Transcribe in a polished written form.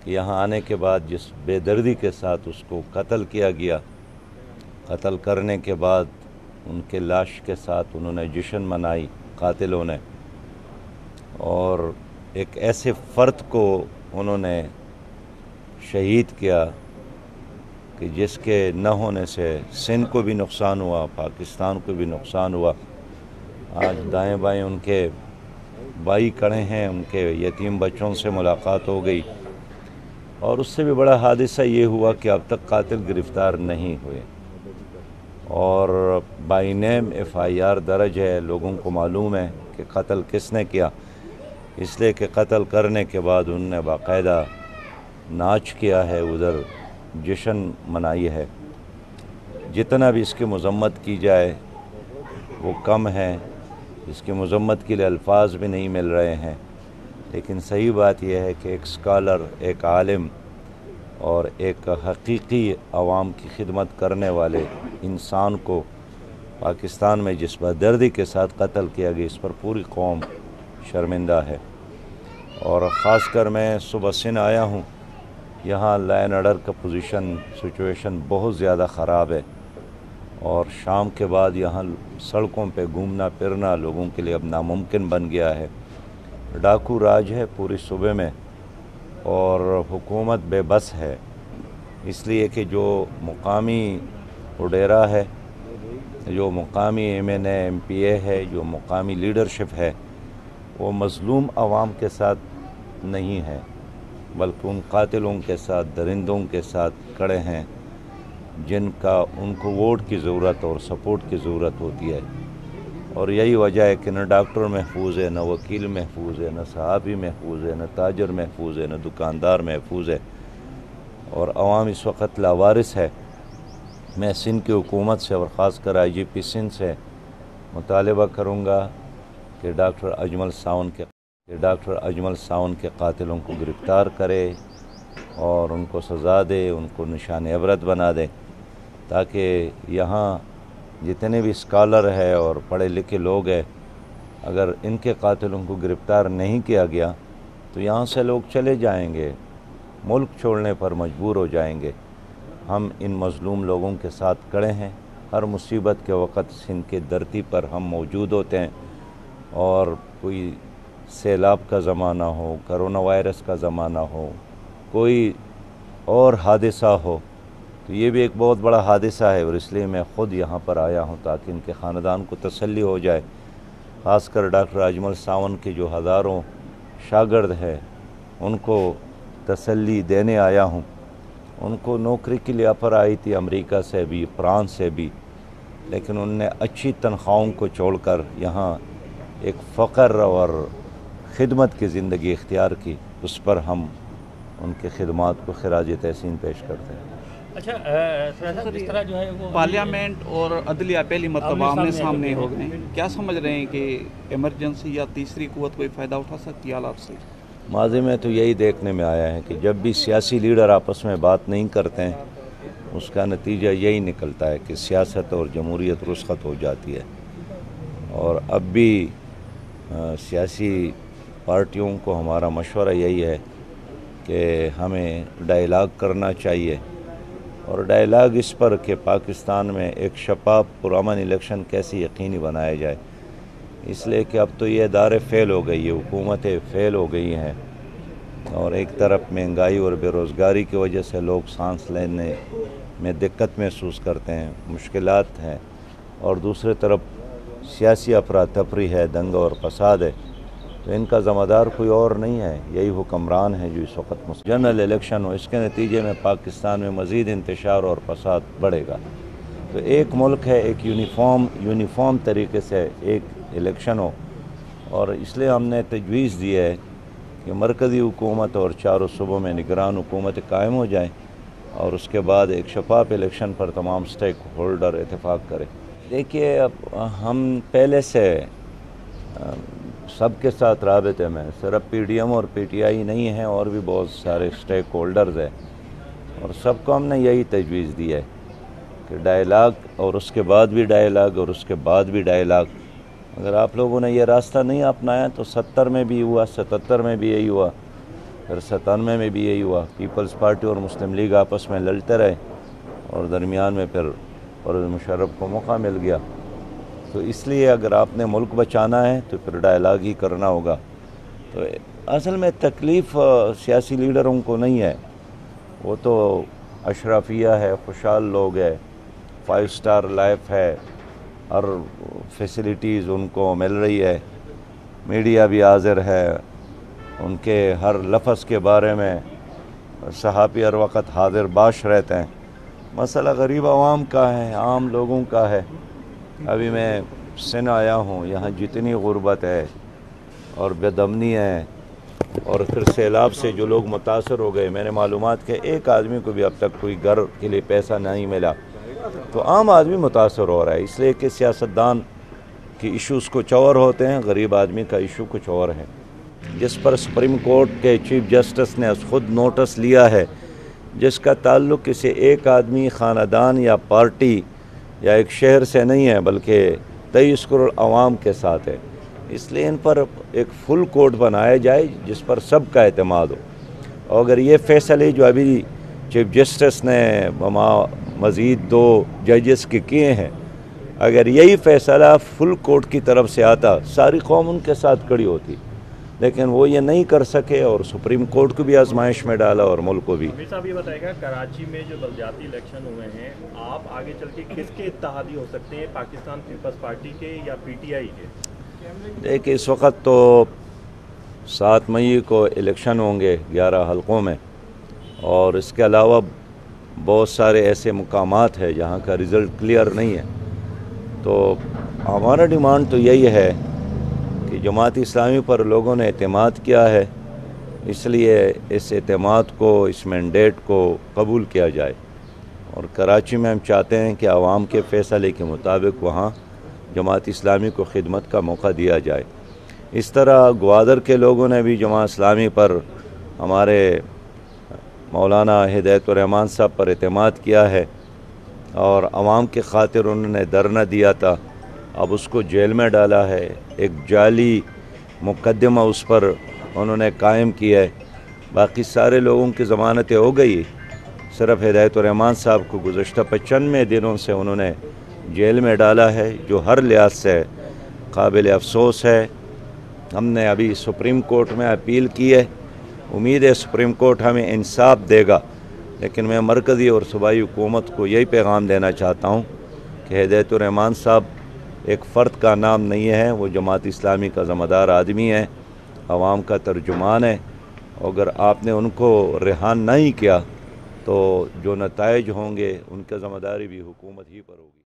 کہ یہاں آنے کے بعد جس بے دردی کے ساتھ اس کو قتل کیا گیا، قتل کرنے کے بعد ان کے لاش کے ساتھ انہوں نے جشن منائی قاتلوں نے، اور ایک ایسے فرد کو انہوں نے شہید کیا کہ جس کے نہ ہونے سے سندھ کو بھی نقصان ہوا، پاکستان کو بھی نقصان ہوا۔ آج دائیں بائیں ان کے بھائی کھڑے ہیں، ان کے یتیم بچوں سے ملاقات ہو گئی، اور اس سے بھی بڑا حادثہ یہ ہوا کہ اب تک قاتل گرفتار نہیں ہوئے، اور بائی نیم FIR درج ہے، لوگوں کو معلوم ہے کہ قتل کس نے کیا، اس لیے کہ قتل کرنے کے بعد انہوں نے باقاعدہ ناچ کیا ہے، ادھر جشن منائی ہے۔ جتنا بھی اس کی مذمت کی جائے وہ کم ہے، اس کی مذمت کے لیے الفاظ بھی نہیں مل رہے ہیں، لیکن صحیح بات یہ ہے کہ ایک اسکالر، ایک عالم اور ایک حقیقی عوام کی خدمت کرنے والے انسان کو پاکستان میں جس بدردی کے ساتھ قتل کیا گیا، اس پر پوری قوم شرمندہ ہے۔ اور خاص کر میں صبح سندھ آیا ہوں، یہاں لائن آرڈر کا سچویشن بہت زیادہ خراب ہے، اور شام کے بعد یہاں سڑکوں پہ گھومنا پھرنا لوگوں کے لیے اب ناممکن بن گیا ہے۔ ڈاکو راج ہے پوری صوبے میں، اور حکومت بے بس ہے، اس لیے کہ جو مقامی وڈیرا ہے، جو مقامی MNA MPA ہے، جو مقامی لیڈرشپ ہے، وہ مظلوم عوام کے ساتھ نہیں ہے، بلکہ ان قاتلوں کے ساتھ، درندوں کے ساتھ کھڑے ہیں جن کا ان کو ووٹ کی ضرورت اور سپورٹ کی ضرورت ہوتی ہے۔ اور یہی وجہ ہے کہ نہ ڈاکٹر محفوظ ہے، نہ وکیل محفوظ ہے، نہ صحافی محفوظ ہے، نہ تاجر محفوظ ہے، نہ دکاندار محفوظ ہے، اور عوام اس وقت لاوارث ہے۔ میں سندھ کی حکومت سے اور خاص کر IGP سندھ سے مطالبہ کروں گا کہ ڈاکٹر اجمل ساون کے قاتلوں کو گرفتار کرے اور ان کو سزا دے، ان کو نشان عبرت بنا دے، تاکہ یہاں جتنے بھی اسکالر ہے اور پڑھے لکھے لوگ ہیں، اگر ان کے قاتلوں کو گرفتار نہیں کیا گیا تو یہاں سے لوگ چلے جائیں گے، ملک چھوڑنے پر مجبور ہو جائیں گے۔ ہم ان مظلوم لوگوں کے ساتھ کھڑے ہیں، ہر مصیبت کے وقت سندھ کی دھرتی پر ہم موجود ہوتے ہیں، اور کوئی سیلاب کا زمانہ ہو، کرونا وائرس کا زمانہ ہو، کوئی اور حادثہ ہو، تو یہ بھی ایک بہت بڑا حادثہ ہے، اور اس لیے میں خود یہاں پر آیا ہوں تاکہ ان کے خاندان کو تسلی ہو جائے۔ خاص کر ڈاکٹر اجمل ساون کے جو ہزاروں شاگرد ہیں ان کو تسلی دینے آیا ہوں۔ ان کو نوکری کے لیے آفر آئی تھی امریکہ سے بھی، فرانس سے بھی، لیکن انہوں نے اچھی تنخواہوں کو چھوڑ کر یہاں ایک فقر اور خدمت کی زندگی اختیار کی، اس پر ہم ان کی خدمات کو خراج تحسین پیش کرتے ہیں۔ اچھا سر، جس طرح جو ہے وہ پارلیمنٹ اور عدلیہ پہلی مرتبہ آمنے سامنے ہو گئے ہیں، کیا سمجھ رہے ہیں کہ ایمرجنسی یا تیسری قوت کوئی فائدہ اٹھا سکتی ہے حالات سے؟ ماضی میں تو یہی دیکھنے میں آیا ہے کہ جب بھی سیاسی لیڈر آپس میں بات نہیں کرتے ہیں، اس کا نتیجہ یہی نکلتا ہے کہ سیاست اور جمہوریت رسخت ہو جاتی ہے۔ اور اب بھی سیاسی پارٹیوں کو ہمارا مشورہ یہی ہے کہ ہمیں ڈائیلاگ کرنا چاہیے، اور ڈائیلاگ اس پر کہ پاکستان میں ایک شفاف پرامن الیکشن کیسے یقینی بنایا جائے، اس لیے کہ اب تو یہ ادارے فیل ہو گئی ہے، حکومتیں فیل ہو گئی ہیں، اور ایک طرف مہنگائی اور بے روزگاری کی وجہ سے لوگ سانس لینے میں دقت محسوس کرتے ہیں، مشکلات ہیں، اور دوسرے طرف سیاسی افراتفری ہے، دنگا اور فساد ہے، تو ان کا ذمہ دار کوئی اور نہیں ہے، یہی حکمران ہے جو اس وقت جنرل الیکشن ہو، اس کے نتیجے میں پاکستان میں مزید انتشار اور فساد بڑھے گا۔ تو ایک ملک ہے، ایک یونیفارم طریقے سے ایک الیکشن ہو، اور اس لیے ہم نے تجویز دی ہے کہ مرکزی حکومت اور چاروں صوبوں میں نگران حکومت قائم ہو جائیں، اور اس کے بعد ایک شفاف الیکشن پر تمام سٹیک ہولڈر اتفاق کریں۔ دیکھیے، اب ہم پہلے سے سب کے ساتھ رابطے میں، صرف PDM اور PTI نہیں ہیں، اور بھی بہت سارے سٹیک ہولڈرز ہیں، اور سب کو ہم نے یہی تجویز دی ہے کہ ڈائیلاگ، اور اس کے بعد بھی ڈائیلاگ، اور اس کے بعد بھی ڈائیلاگ۔ اگر آپ لوگوں نے یہ راستہ نہیں اپنایا تو 70 میں بھی ہوا، 77 میں بھی یہی ہوا، پھر 97 میں بھی یہی ہوا، پیپلز پارٹی اور مسلم لیگ آپس میں لڑتے رہے اور درمیان میں پھر پرویز مشرف کو موقع مل گیا۔ تو اس لیے اگر آپ نے ملک بچانا ہے تو پھر ڈائلاگ ہی کرنا ہوگا۔ تو اصل میں تکلیف سیاسی لیڈروں کو نہیں ہے، وہ تو اشرافیہ ہے، خوشحال لوگ ہے، 5 اسٹار لائف ہے، ہر فیسلٹیز ان کو مل رہی ہے، میڈیا بھی حاضر ہے، ان کے ہر لفظ کے بارے میں صحافی ہر وقت حاضر باش رہتے ہیں۔ مسئلہ غریب عوام کا ہے، عام لوگوں کا ہے۔ ابھی میں سندھ آیا ہوں، یہاں جتنی غربت ہے اور بے دمنی ہے، اور پھر سیلاب سے جو لوگ متاثر ہو گئے، میں نے معلومات کہ ایک آدمی کو بھی اب تک کوئی گھر کے لیے پیسہ نہیں ملا، تو عام آدمی متاثر ہو رہا ہے، اس لیے کہ سیاستدان کی ایشوز کچھ اور ہوتے ہیں، غریب آدمی کا ایشو کچھ اور ہے، جس پر سپریم کورٹ کے چیف جسٹس نے خود نوٹس لیا ہے، جس کا تعلق کسی ایک آدمی، خاندان یا پارٹی یا ایک شہر سے نہیں ہے، بلکہ 23 کروڑ عوام کے ساتھ ہے۔ اس لیے ان پر ایک فل کورٹ بنایا جائے جس پر سب کا اعتماد ہو، اور اگر یہ فیصلے جو ابھی چیف جسٹس نے مزید 2 ججز کے کیے ہیں، اگر یہی فیصلہ فل کورٹ کی طرف سے آتا، ساری قوم ان کے ساتھ کھڑی ہوتی، لیکن وہ یہ نہیں کر سکے اور سپریم کورٹ کو بھی آزمائش میں ڈالا اور ملک کو بھی۔ امیر صاحب یہ بتائے گا، کراچی میں جو بلدیاتی الیکشن ہوئے ہیں، آپ آگے چل کے کس کے اتحادی ہو سکتے ہیں، پاکستان پیپلز پارٹی کے یا پی ٹی آئی کے؟ دیکھیں اس وقت تو 7 مئی کو الیکشن ہوں گے 11 حلقوں میں، اور اس کے علاوہ بہت سارے ایسے مقامات ہیں جہاں کا رزلٹ کلیئر نہیں ہے، تو ہمارا ڈیمانڈ تو یہی ہے کہ جماعت اسلامی پر لوگوں نے اعتماد کیا ہے، اس لیے اس اعتماد کو، اس مینڈیٹ کو قبول کیا جائے، اور کراچی میں ہم چاہتے ہیں کہ عوام کے فیصلے کے مطابق وہاں جماعت اسلامی کو خدمت کا موقع دیا جائے۔ اس طرح گوادر کے لوگوں نے بھی جماعت اسلامی پر، ہمارے مولانا ہدایت الرحمان صاحب پر اعتماد کیا ہے، اور عوام کے خاطر انہوں نے دھرنا دیا تھا، اب اس کو جیل میں ڈالا ہے، ایک جعلی مقدمہ اس پر انہوں نے قائم کیا ہے، باقی سارے لوگوں کی ضمانتیں ہو گئی، صرف ہدایت الرحمان صاحب کو گزشتہ 95 دنوں سے انہوں نے جیل میں ڈالا ہے، جو ہر لحاظ سے قابل افسوس ہے۔ ہم نے ابھی سپریم کورٹ میں اپیل کی ہے، امید ہے سپریم کورٹ ہمیں انصاف دے گا، لیکن میں مرکزی اور صوبائی حکومت کو یہی پیغام دینا چاہتا ہوں کہ ہدایت الرحمان صاحب ایک فرد کا نام نہیں ہے، وہ جماعت اسلامی کا ذمہ دار آدمی ہے، عوام کا ترجمان ہے، اگر آپ نے ان کو رہا نہیں کیا تو جو نتائج ہوں گے ان کا ذمہ داری بھی حکومت ہی پر ہوگی۔